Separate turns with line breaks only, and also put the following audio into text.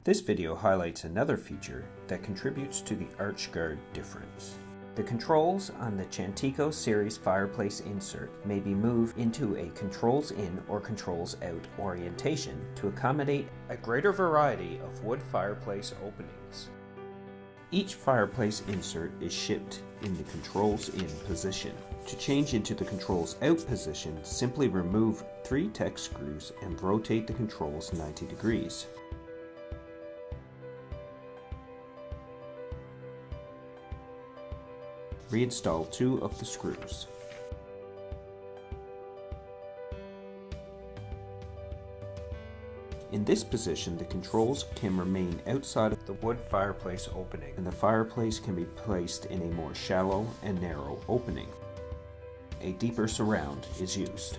This video highlights another feature that contributes to the arch guard difference. The controls on the Chantico series fireplace insert may be moved into a controls in or controls out orientation to accommodate a greater variety of wood fireplace openings. Each fireplace insert is shipped in the controls in position. To change into the controls out position, simply remove 3 Tek screws and rotate the controls 90 degrees. Reinstall 2 of the screws. In this position, the controls can remain outside of the wood fireplace opening, and the fireplace can be placed in a more shallow and narrow opening. A deeper surround is used.